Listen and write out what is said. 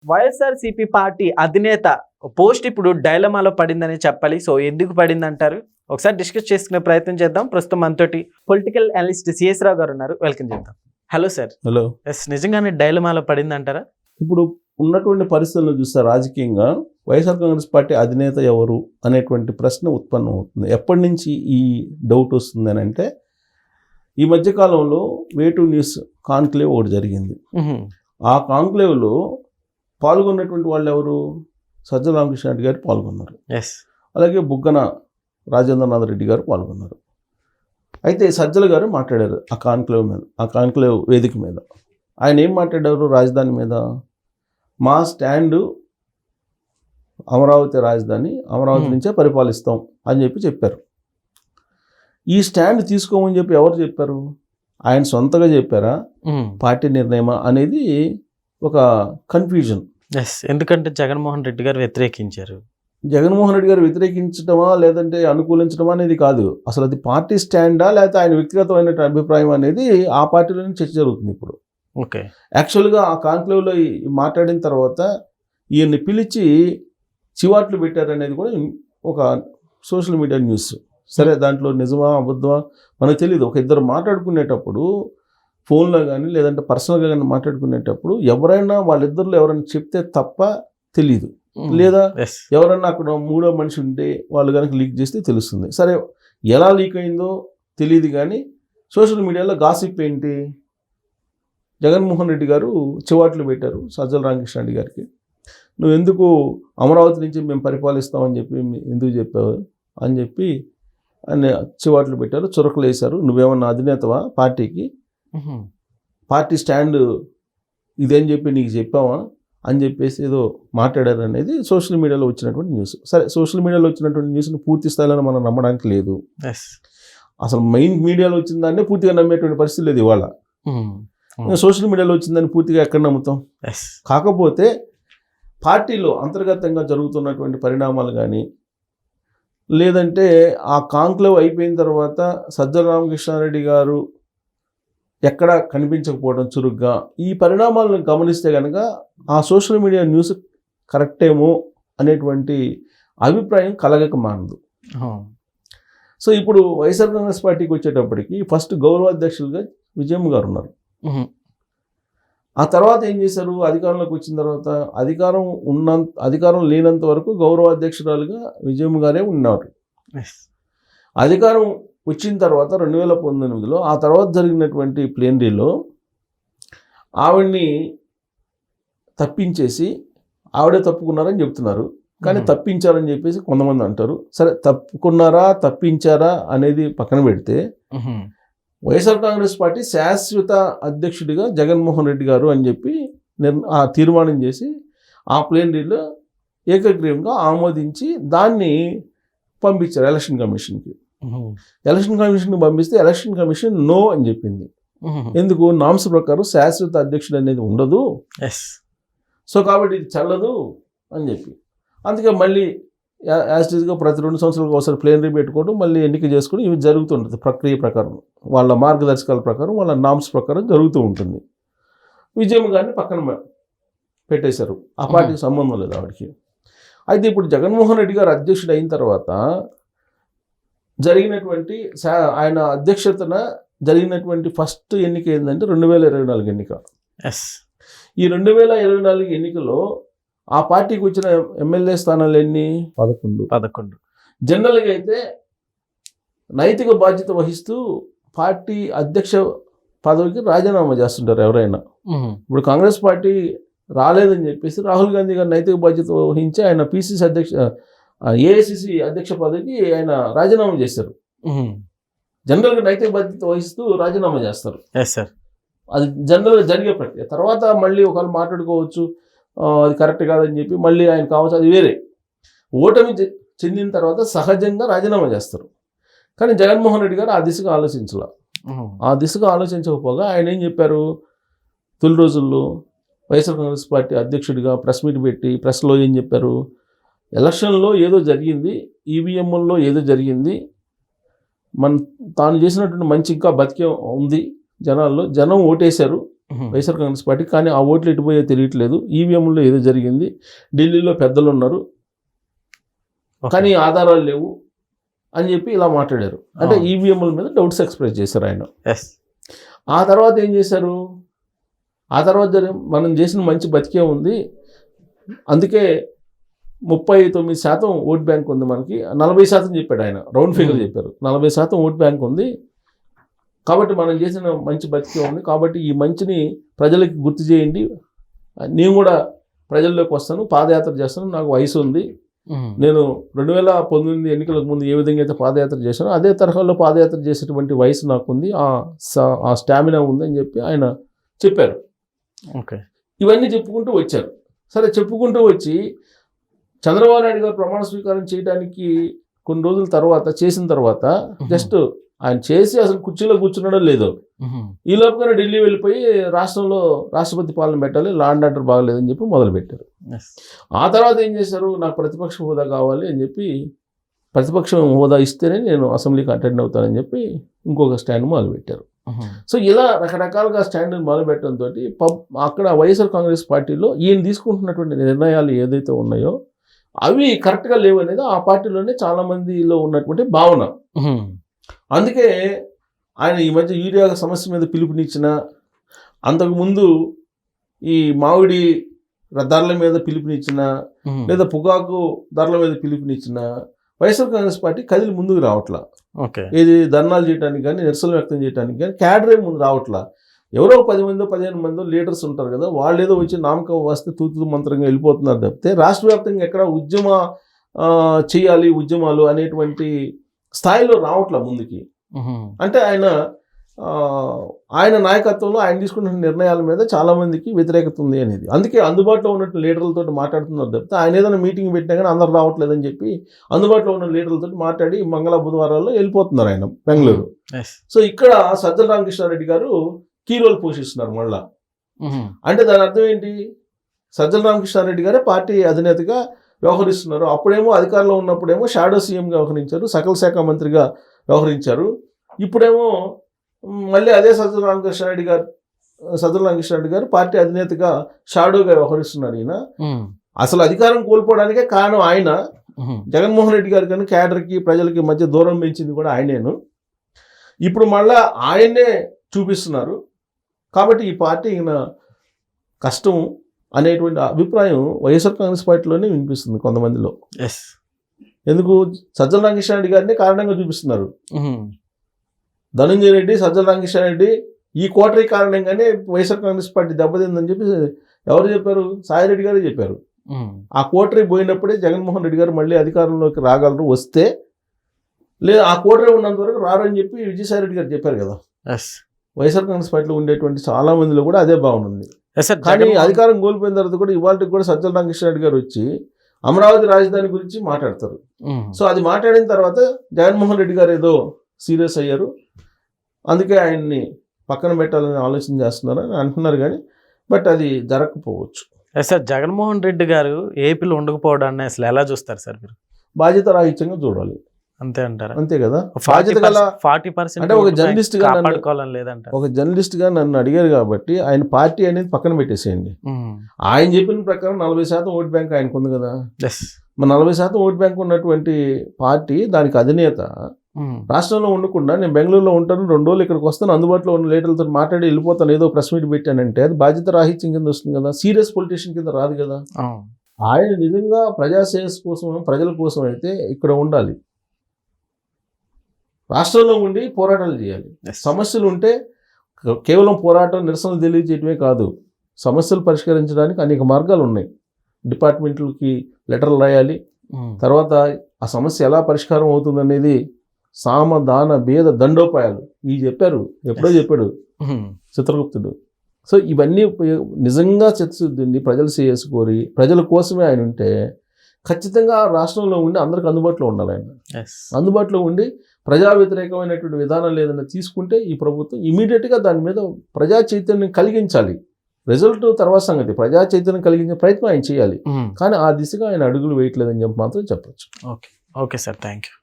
YSRCP party అధినేత post ఇప్పుడు డైలమాలో పడిందని చెప్పాలి. సో ఎందుకు పడింది అంటారు, ఒకసారి డిస్కస్ చేసుకునే ప్రయత్నం చేద్దాం. ప్రస్తుతం మనతోటి పొలిటికల్ అనలిస్ట్ సిఎస్ రావు గారు ఉన్నారు, వెల్కమ్ చేద్దాం. Hello sir. హలో. ఎస్, నిజంగానే డైలమాలో పడింది అంటారా? ఇప్పుడు ఉన్నటువంటి పరిస్థితులను చూస్తే రాజకీయంగా వైఎస్ఆర్ కాంగ్రెస్ పార్టీ అధినేత ఎవరు అనేటువంటి ప్రశ్న ఉత్పన్నం అవుతుంది. ఎప్పటి నుంచి ఈ డౌట్ వస్తుంది అని అంటే, ఈ మధ్యకాలంలో వే2 న్యూస్ కాన్క్లేవ్ ఒకటి జరిగింది. ఆ కాన్క్లేవ్లో పాల్గొన్నటువంటి వాళ్ళు ఎవరు? సజ్జల రామకృష్ణారెడ్డి గారు పాల్గొన్నారు, అలాగే బుగ్గన రాజేంద్రనాథ్ రెడ్డి గారు పాల్గొన్నారు. అయితే సజ్జల గారు మాట్లాడారు ఆ కాన్క్లేవ్ వేదిక మీద. ఆయన ఏం మాట్లాడారు? రాజధాని మీద మా స్టాండు అమరావతి రాజధాని, అమరావతి నుంచే పరిపాలిస్తాం అని చెప్పారు. ఈ స్టాండ్ తీసుకోమని చెప్పి ఎవరు చెప్పారు? ఆయన సొంతగా చెప్పారా, పార్టీ నిర్ణయమా అనేది ఒక కన్ఫ్యూజన్. ఎందుకంటే జగన్మోహన్ రెడ్డి గారు వ్యతిరేకించారు. జగన్మోహన్ రెడ్డి గారు వ్యతిరేకించడమా లేదంటే అనుకూలించడమా అనేది కాదు, అసలు అది పార్టీ స్టాండా లేకపోతే ఆయన వ్యక్తిగతమైన అభిప్రాయం అనేది ఆ పార్టీలోనే చర్చ జరుగుతుంది ఇప్పుడు. ఓకే. యాక్చువల్గా ఆ కాన్క్లేవ్లో మాట్లాడిన తర్వాత ఈయన్ని పిలిచి చివాట్లు పెట్టారనేది కూడా ఒక సోషల్ మీడియా న్యూస్. సరే, దాంట్లో నిజమా అబద్ధమా మనకు తెలియదు. ఒక ఇద్దరు మాట్లాడుకునేటప్పుడు ఫోన్లో కానీ లేదంటే పర్సనల్గా కానీ మాట్లాడుకునేటప్పుడు ఎవరైనా వాళ్ళిద్దరిలో ఎవరైనా చెప్తే తప్ప తెలియదు, లేదా ఎవరన్నా అక్కడ మూడో మనిషి ఉంటే వాళ్ళు కనుక లీక్ చేస్తే తెలుస్తుంది. సరే, ఎలా లీక్ అయిందో తెలియదు, కానీ సోషల్ మీడియాలో గాసిప్ ఏంటి? జగన్మోహన్ రెడ్డి గారు చివాట్లు పెట్టారు సజ్జల రామకృష్ణారెడ్డి గారికి. నువ్వు ఎందుకు అమరావతి నుంచి మేము పరిపాలిస్తామని చెప్పి ఎందుకు చెప్పావు అని చెప్పి ఆయన చివాట్లు పెట్టారు, చురకలు వేశారు. నువ్వేమన్నా అధినేతవా పార్టీకి? పార్టీ స్టాండ్ ఇదేని చెప్పి నీకు చెప్పావా అని చెప్పేసి ఏదో మాట్లాడారు అనేది సోషల్ మీడియాలో వచ్చినటువంటి న్యూస్. సరే, సోషల్ మీడియాలో వచ్చినటువంటి న్యూస్ని పూర్తి స్థాయిలో మనం నమ్మడానికి లేదు. అసలు మెయిన్ మీడియాలో వచ్చిన దాన్ని పూర్తిగా నమ్మేటువంటి పరిస్థితి లేదు ఇవాళ. సోషల్ మీడియాలో వచ్చిందని పూర్తిగా ఎక్కడ నమ్ముతాం? కాకపోతే పార్టీలో అంతర్గతంగా జరుగుతున్నటువంటి పరిణామాలు కానీ లేదంటే ఆ కాంక్లేవ్ అయిపోయిన తర్వాత సజ్జల రామకృష్ణారెడ్డి గారు ఎక్కడా కనిపించకపోవడం చురుగ్గా, ఈ పరిణామాలను గమనిస్తే కనుక ఆ సోషల్ మీడియా న్యూస్ కరెక్టేమో అనేటువంటి అభిప్రాయం కలగక మానదు. సో ఇప్పుడు వైఎస్ఆర్ కాంగ్రెస్ పార్టీకి వచ్చేటప్పటికి ఫస్ట్ గౌరవాధ్యక్షులుగా విజయమ్మ గారు ఉన్నారు. ఆ తర్వాత ఏం చేశారు? అధికారంలోకి వచ్చిన తర్వాత అధికారం లేనంత వరకు గౌరవాధ్యక్షురాలుగా విజయమ్మ గారే ఉన్నారు. అధికారం వచ్చిన తర్వాత 2019లో ఆ తర్వాత జరిగినటువంటి ప్లేనరీలో ఆవిడ్ని తప్పించేసి ఆవిడే తప్పుకున్నారని చెప్తున్నారు, కానీ తప్పించారని చెప్పేసి కొంతమంది అంటారు. సరే, తప్పుకున్నారా తప్పించారా అనేది పక్కన పెడితే వైఎస్ఆర్ కాంగ్రెస్ పార్టీ శాశ్వత అధ్యక్షుడిగా జగన్మోహన్ రెడ్డి గారు అని చెప్పి ఆ తీర్మానం చేసి ఆ ప్లేనరీలో ఏకగ్రీవంగా ఆమోదించి దాన్ని పంపించారు ఎలక్షన్ కమిషన్కి. ఎలక్షన్ కమిషన్కి పంపిస్తే ఎలక్షన్ కమిషన్ నో అని చెప్పింది. ఎందుకు? నామ్స్ ప్రకారం శాశ్వత అధ్యక్షుడు అనేది ఉండదు, సో కాబట్టి ఇది చెల్లదు అని చెప్పి. అందుకే మళ్ళీ యాస్టీస్గా ప్రతి 2 సంవత్సరాలకు ఒకసారి ప్లేనరీ పెట్టుకోవడం, మళ్ళీ ఎన్నిక చేసుకోవడం, ఇవి జరుగుతుంటుంది. ప్రక్రియ ప్రకారం, వాళ్ళ మార్గదర్శకాల ప్రకారం, వాళ్ళ నామ్స్ ప్రకారం జరుగుతూ ఉంటుంది. విజయమ్మ గారిని పక్కన పెట్టేశారు, ఆ పార్టీకి సంబంధం లేదు ఆవిడకి. అయితే ఇప్పుడు జగన్మోహన్ రెడ్డి గారు అధ్యక్షుడు అయిన తర్వాత జరిగినటువంటి ఆయన అధ్యక్షతన జరిగినటువంటి ఫస్ట్ ఎన్నిక ఏంటంటే 2024 ఎన్నిక. ఈ 2024 ఎన్నికలో ఆ పార్టీకి వచ్చిన ఎమ్మెల్యే స్థానాలు ఎన్ని? 11. జనరల్గా అయితే నైతిక బాధ్యత వహిస్తూ పార్టీ అధ్యక్ష పదవికి రాజీనామా చేస్తుంటారు ఎవరైనా. ఇప్పుడు కాంగ్రెస్ పార్టీ రాలేదని చెప్పేసి రాహుల్ గాంధీ గారు నైతిక బాధ్యత వహించి ఆయన పిసిసి ఏఐసిసి అధ్యక్ష పదవికి ఆయన రాజీనామా చేశారు. జనరల్గా నైతిక బాధ్యత వహిస్తూ రాజీనామా చేస్తారు. అది జనరల్గా జరిగే ప్రక్రియ. తర్వాత మళ్ళీ ఒకవేళ మాట్లాడుకోవచ్చు, అది కరెక్ట్ కాదని చెప్పి మళ్ళీ ఆయన కావచ్చు, అది వేరే. ఓటమి చెందిన తర్వాత సహజంగా రాజీనామా చేస్తారు. కానీ జగన్మోహన్ రెడ్డి గారు ఆ దిశగా ఆలోచించాల. ఆ దిశగా ఆలోచించకపోగా ఆయన ఏం చెప్పారు? తొలి రోజుల్లో వైఎస్ఆర్ కాంగ్రెస్ పార్టీ అధ్యక్షుడిగా ప్రెస్ మీట్ పెట్టి ప్రెస్లో ఏం చెప్పారు? ఎలక్షన్లో ఏదో జరిగింది, ఈవీఎంలో ఏదో జరిగింది, తాను చేసినటువంటి మంచి ఇంకా బతికే ఉంది, జనం ఓటేశారు, వైఎస్ఆర్ కాంగ్రెస్ పార్టీ. కానీ ఆ ఓట్లు ఎటుపోయో తెలియట్లేదు. ఈవీఎంలో ఏదో జరిగింది, ఢిల్లీలో పెద్దలు ఉన్నారు కానీ ఆధారాలు లేవు అని చెప్పి ఇలా మాట్లాడారు. అంటే ఈవీఎంల మీద డౌట్స్ ఎక్స్ప్రెస్ చేశారు ఆయన. ఆ తర్వాత ఏం చేశారు, ఆ తర్వాత మనం చేసిన మంచి బతికే ఉంది, అందుకే 39% ఓట్ బ్యాంక్ ఉంది మనకి, 40% చెప్పాడు ఆయన, రౌండ్ ఫిగర్ చెప్పారు, 40% ఓట్ బ్యాంక్ ఉంది కాబట్టి మనం చేసిన మంచి బతికే ఉంది, కాబట్టి ఈ మంచిని ప్రజలకి గుర్తు చేయండి, నేను కూడా ప్రజల్లోకి వస్తాను, పాదయాత్ర చేస్తాను, నాకు వయసు ఉంది, నేను 2019 ఎన్నికలకు ముందు ఏ విధంగా అయితే పాదయాత్ర చేశానో అదే తరహాలో పాదయాత్ర చేసేటువంటి వయసు నాకుంది, ఆ స్టామినా ఉంది అని చెప్పి ఆయన చెప్పారు. ఇవన్నీ చెప్పుకుంటూ వచ్చారు. సరే, చెప్పుకుంటూ వచ్చి చంద్రబాబు నాయుడు గారు ప్రమాణ స్వీకారం చేయడానికి కొన్ని రోజుల తర్వాత చేసిన తర్వాత జస్ట్ ఆయన చేసి అసలు కుర్చీలో కూర్చున్నాడో లేదో ఈ లోపుగానే ఢిల్లీ వెళ్ళిపోయి రాష్ట్రంలో రాష్ట్రపతి పాలన పెట్టాలి, లా అండ్ ఆర్డర్ బాగలేదని చెప్పి మొదలుపెట్టారు. ఆ తర్వాత ఏం చేశారు, నాకు ప్రతిపక్ష హోదా కావాలి అని చెప్పి, ప్రతిపక్ష హోదా ఇస్తేనే నేను అసెంబ్లీకి అటెండ్ అవుతానని చెప్పి ఇంకొక స్టాండ్ మొదలుపెట్టారు. సో ఇలా రకరకాలుగా స్టాండ్ మొదలుపెట్టడంతో అక్కడ వైఎస్ఆర్ కాంగ్రెస్ పార్టీలో ఈయన తీసుకుంటున్నటువంటి నిర్ణయాలు ఏదైతే ఉన్నాయో అవి కరెక్ట్గా లేవనేది ఆ పార్టీలోనే చాలా మందిలో ఉన్నటువంటి భావన. అందుకే ఆయన ఈ మధ్య యూరియా సమస్య మీద పిలుపునిచ్చిన, అంతకుముందు ఈ మామిడి ధరల మీద పిలుపునిచ్చిన, లేదా పొగాకు ధరల మీద పిలుపునిచ్చిన వైఎస్ఆర్ కాంగ్రెస్ పార్టీ కదిలి ముందుకు రావట్లా. ఏది ధర్నాలు చేయడానికి కానీ, నిరసన వ్యక్తం చేయడానికి కానీ క్యాడరే ముందు రావట్లా. ఎవరో 10 మందో 15 మందో లీడర్స్ ఉంటారు కదా, వాళ్ళు ఏదో వచ్చి నామకం వస్తే తూతు మంత్రంగా వెళ్ళిపోతున్నారు తప్పితే రాష్ట్ర వ్యాప్తంగా ఎక్కడ చేయాలి ఉద్యమాలు అనేటువంటి స్థాయిలో రావట్లా ముందుకి. అంటే ఆయన నాయకత్వంలో ఆయన తీసుకున్న నిర్ణయాల మీద చాలా మందికి వ్యతిరేకత ఉంది అనేది. అందుకే అందుబాటులో ఉన్నట్టు లీడర్లతో మాట్లాడుతున్నారు తప్పితే ఆయన ఏదైనా మీటింగ్ పెట్టినా కానీ అందరు రావట్లేదని చెప్పి అందుబాటులో ఉన్న లీడర్లతో మాట్లాడి మంగళ బుధవారాల్లో వెళ్ళిపోతున్నారు ఆయన బెంగళూరు. సో ఇక్కడ సజ్జల రామకృష్ణారెడ్డి గారు కీ రోల్ పోషిస్తున్నారు మళ్ళా. అంటే దాని అర్థం ఏంటి, సజ్జల రామకృష్ణారెడ్డి గారే పార్టీ అధినేతగా వ్యవహరిస్తున్నారు. అప్పుడేమో అధికారంలో ఉన్నప్పుడేమో షాడో సీఎంగా వ్యవహరించారు, సకల శాఖ మంత్రిగా వ్యవహరించారు. ఇప్పుడేమో మళ్ళీ అదే సజ్జల రామకృష్ణారెడ్డి గారు పార్టీ అధినేతగా షాడోగా వ్యవహరిస్తున్నారు. ఈయన అసలు అధికారం కోల్పోవడానికే కారణం ఆయన. జగన్మోహన్ రెడ్డి గారి కానీ క్యాడర్కి ప్రజలకి మధ్య దూరం పెంచింది కూడా ఆయనేను. ఇప్పుడు మళ్ళా ఆయన్నే చూపిస్తున్నారు. కాబట్టి ఈ పార్టీ ఈయన కష్టం అనేటువంటి అభిప్రాయం వైఎస్ఆర్ కాంగ్రెస్ పార్టీలోనే వినిపిస్తుంది కొంతమందిలో. ఎందుకు, సజ్జల రామకృష్ణారెడ్డి గారిని కారణంగా చూపిస్తున్నారు. ధనంజయ రెడ్డి, సజ్జల రామకృష్ణారెడ్డి ఈ కోటరీ కారణంగానే వైఎస్ఆర్ కాంగ్రెస్ పార్టీ దెబ్బతిందని చెప్పి ఎవరు చెప్పారు, సాయిరెడ్డి గారే చెప్పారు. ఆ కోటరీ పోయినప్పుడే జగన్మోహన్ రెడ్డి గారు మళ్ళీ అధికారంలోకి రాగలరు వస్తే, లేదా ఆ కోటరీ ఉన్నంత వరకు రారని చెప్పి విజయసాయిరెడ్డి గారు చెప్పారు కదా. వైఎస్ఆర్ కాంగ్రెస్ పార్టీలో ఉండేటువంటి చాలా మందిలో కూడా అదే భావన ఉంది. కానీ అధికారం కోల్పోయిన తర్వాత కూడా ఇవాళకి కూడా సజ్జల రామకృష్ణారెడ్డి గారు వచ్చి అమరావతి రాజధాని గురించి మాట్లాడతారు. సో అది మాట్లాడిన తర్వాత జగన్మోహన్ రెడ్డి గారు ఏదో సీరియస్ అయ్యారు, అందుకే ఆయన్ని పక్కన పెట్టాలని ఆలోచన చేస్తున్నారని అంటున్నారు. కానీ బట్ అది జరగకపోవచ్చు. సార్, జగన్మోహన్ రెడ్డి గారు ఏపీలో ఉండకపోవడాన్ని అసలు ఎలా చూస్తారు సార్ మీరు? బాధ్యత రాహిత్యంగా చూడాలి, అంతే అంటారా? అంతే కదా. బాధ్యత గల 40% అంటే ఒక జర్నలిస్ట్ గా నన్ను అడిగారు కాబట్టి ఆయన పార్టీ అనేది పక్కన పెట్టేసేయండి. ఆయన చెప్పిన ప్రకారం 40% ఓట్ బ్యాంక్ ఆయనకు ఉంది కదా. మరి 40% ఓట్ బ్యాంక్ ఉన్నటువంటి పార్టీ, దానికి అధినేత రాష్ట్రంలో ఉండకుండా నేను బెంగళూరులో ఉంటాను, 2 రోజులు ఇక్కడికి వస్తాను, అందుబాటులో ఉన్న లీడర్లతో మాట్లాడి వెళ్ళిపోతాను, ఏదో ప్రెస్ మీట్ పెట్టానంటే అది బాధ్యత రాహిత్యం కింద వస్తుంది కదా, సీరియస్ పొలిటీషియన్ కింద రాదు కదా. ఆయన నిజంగా ప్రజాశ్రేయస్ కోసం, ప్రజల కోసం అయితే ఇక్కడ ఉండాలి, రాష్ట్రంలో ఉండి పోరాటాలు చేయాలి. సమస్యలు ఉంటే కేవలం పోరాటం, నిరసనలు తెలియజేయటమే కాదు, సమస్యలు పరిష్కరించడానికి అనేక మార్గాలు ఉన్నాయి. డిపార్ట్మెంట్లకి లెటర్లు రాయాలి, తర్వాత ఆ సమస్య ఎలా పరిష్కారం అవుతుంది అనేది సామ దాన భేద దండోపాయాలు ఇవి చెప్పారు, ఎప్పుడో చెప్పాడు చిత్రగుప్తుడు. సో ఇవన్నీ నిజంగా చర్చిద్దండి, ప్రజలు చేసుకోరి ప్రజల కోసమే ఆయన ఉంటే ఖచ్చితంగా రాష్ట్రంలో ఉండి అందరికి అందుబాటులో ఉండాలి. ఆయన అందుబాటులో ఉండి ప్రజా వ్యతిరేకమైనటువంటి విధానం లేదని తీసుకుంటే ఈ ప్రభుత్వం ఇమీడియట్గా దాని మీద ప్రజా చైతన్యం కలిగించాలి. రిజల్ట్ తర్వాత సంగతి, ప్రజా చైతన్యం కలిగించే ప్రయత్నం ఆయన చేయాలి. కానీ ఆ దిశగా ఆయన అడుగులు వేయట్లేదని చెప్పి మాత్రం చెప్పచ్చు. Okay sir, thank you.